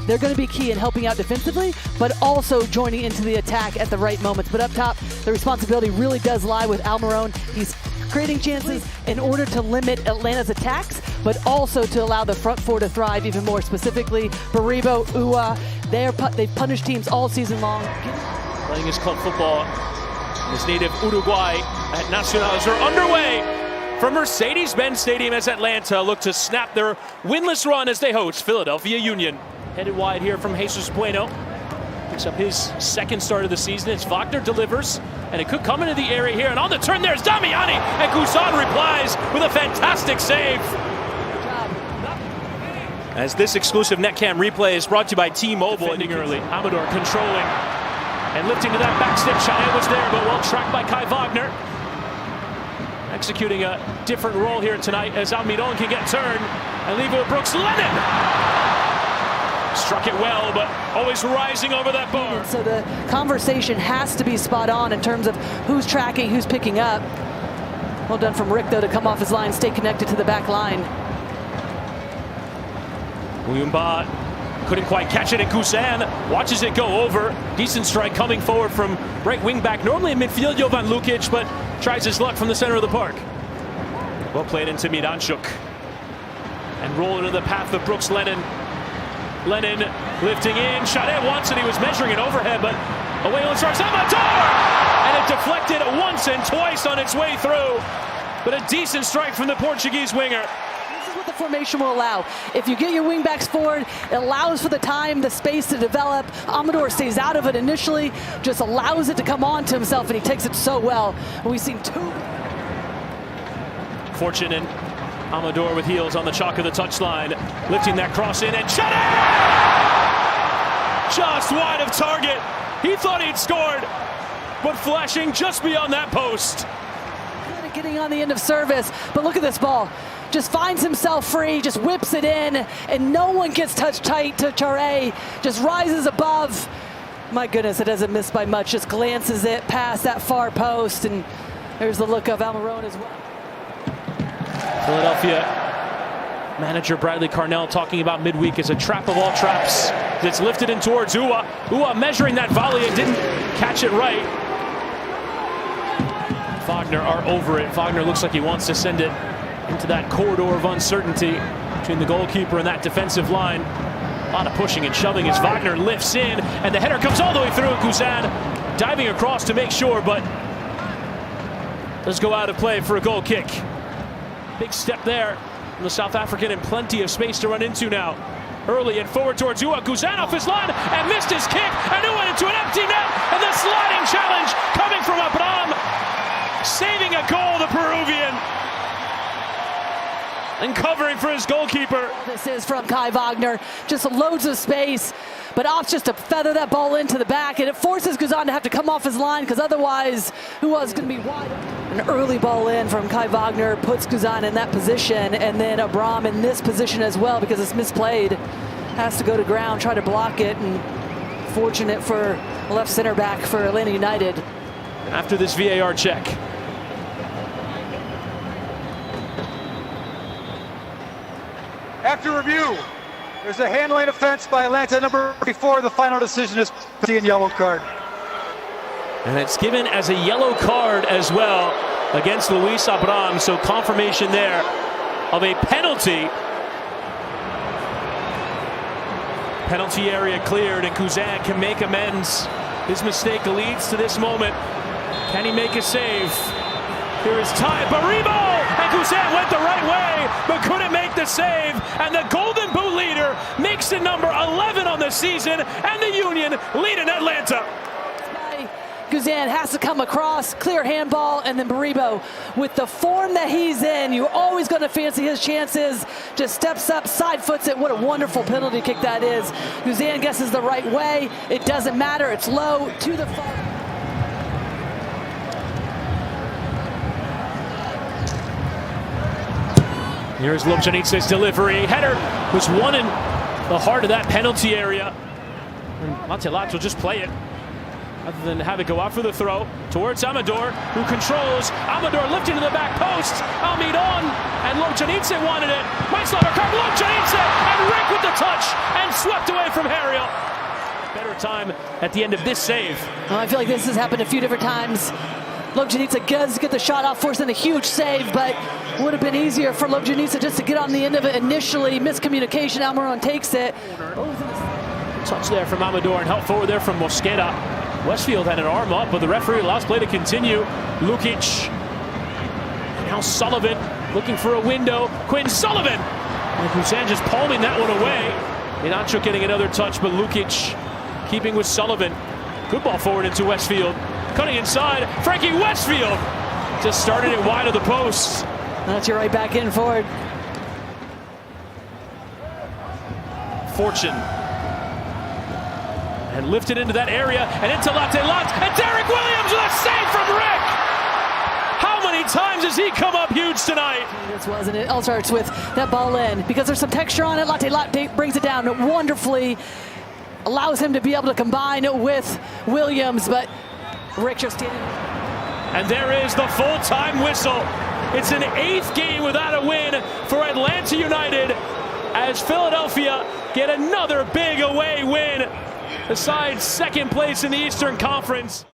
They're going to be key in helping out defensively, but also joining into the attack at the right moments. But up top, the responsibility really does lie with Almiron. He's creating chances in order to limit Atlanta's attacks, but also to allow the front four to thrive even more. Specifically, Baribo, Ua, they've punished teams all season long. Playing his club football in his native Uruguay at Nacionales are underway from Mercedes-Benz Stadium as Atlanta look to snap their winless run as they host Philadelphia Union. Headed wide here from Jesus Bueno. Picks up his second start of the season. It's Wagner delivers, and it could come into the area here. And on the turn, there's Damiani, and Guzan replies with a fantastic save. As this exclusive NetCam replay is brought to you by T-Mobile. Ending early, Amador controlling and lifting to that back step. Chanet was there, but well tracked by Kai Wagner. Executing a different role here tonight as Almiron can get turned and leave it with Brooks Lennon. Struck it well, but always rising over that bar. So the conversation has to be spot on in terms of who's tracking, who's picking up. Well done from Rick, though, to come off his line, stay connected to the back line. Uyumba couldn't quite catch it, and Guzan watches it go over. Decent strike coming forward from right wing back. Normally in midfield, Jovan Lukic, but tries his luck from the center of the park. Well played into Miranchuk. And roll into the path of Brooks Lennon. Lennon lifting in. Chanet wants it. He was measuring an overhead, but away on starts Amador! And it deflected once and twice on its way through. But a decent strike from the Portuguese winger. This is what the formation will allow. If you get your wingbacks forward, it allows for the time, the space to develop. Amador stays out of it initially, just allows it to come on to himself, and he takes it so well. We've seen two. Fortune and Amador with heels on the chalk of the touchline, lifting that cross in, and Chanet! Just wide of target. He thought he'd scored, but flashing just beyond that post. Getting on the end of service, but look at this ball. Just finds himself free, just whips it in, and no one gets touched tight to Chare. Just rises above. My goodness, it doesn't miss by much. Just glances it past that far post, and there's the look of Almiron as well. Philadelphia manager Bradley Carnell talking about midweek as a trap of all traps. It's lifted in towards Ua. Ua measuring that volley and didn't catch it right. Wagner are over it. Wagner looks like he wants to send it into that corridor of uncertainty between the goalkeeper and that defensive line. A lot of pushing and shoving as Wagner lifts in, and the header comes all the way through. Guzan diving across to make sure, but does go out of play for a goal kick. Big step there from the South African, and plenty of space to run into now. Early and forward towards Ua. Guzan off his line and missed his kick, and Ua into an empty net, and the sliding challenge coming from Abram. Saving a goal, the Peruvian. And covering for his goalkeeper. This is from Kai Wagner. Just loads of space, but opts just to feather that ball into the back, and it forces Guzan to have to come off his line, because otherwise, who was going to be wide open? An early ball in from Kai Wagner puts Guzan in that position, and then Abram in this position as well, because it's misplayed. Has to go to ground, try to block it, and fortunate for left center back for Atlanta United. After this VAR check. After review, there's a handling offense by Atlanta number 34. The final decision is a yellow card. And it's given as a yellow card as well against Luis Abram. So confirmation there of a penalty. Penalty area cleared, and Guzan can make amends. His mistake leads to this moment. Can he make a save? Here is Ty Baribo, and Guzan went the right way, but couldn't make the save. And the Golden Boot leader makes it number 11 on the season, and the Union lead in Atlanta. Guzan has to come across, clear handball, and then Baribo, with the form that he's in, you're always going to fancy his chances. Just steps up, side foots it. What a wonderful penalty kick that is. Guzan guesses the right way. It doesn't matter. It's low to the far. Here's Lobjanitsa's delivery. Header was won in the heart of that penalty area. And Matelat will just play it, rather than have it go out for the throw towards Amador, who controls. Amador lifting to the back post. Almiron, and Lobjanitsa wanted it. Maislaver Karp, Lobjanitsa, and Rick with the touch, and swept away from from Harriel. Better time at the end of this save. I feel like this has happened a few different times. Lobjanica does get the shot off, forcing a huge save, but would have been easier for Lobjanica just to get on the end of it initially. Miscommunication, Almiron takes it. Touch there from Amador and help forward there from Mosquera. Westfield had an arm up, but the referee allows play to continue. Lukic. Now Sullivan looking for a window. Quinn Sullivan. And Busan just palming that one away. Inacho getting another touch, but Lukic keeping with Sullivan. Good ball forward into Westfield. Cutting inside, Frankie Westfield just started it wide of the post. That's your right back in forward. Fortune. And lifted into that area and into Latte Lotz. And Derek Williams with a save from Rick. How many times has he come up huge tonight? This wasn't it. All starts with that ball in because there's some texture on it. Latte brings it down wonderfully. Allows him to be able to combine with Williams, but Rick just didn't. And there is the full-time whistle. It's an 8th game without a win for Atlanta United as Philadelphia get another big away win. Besides second place in the Eastern Conference.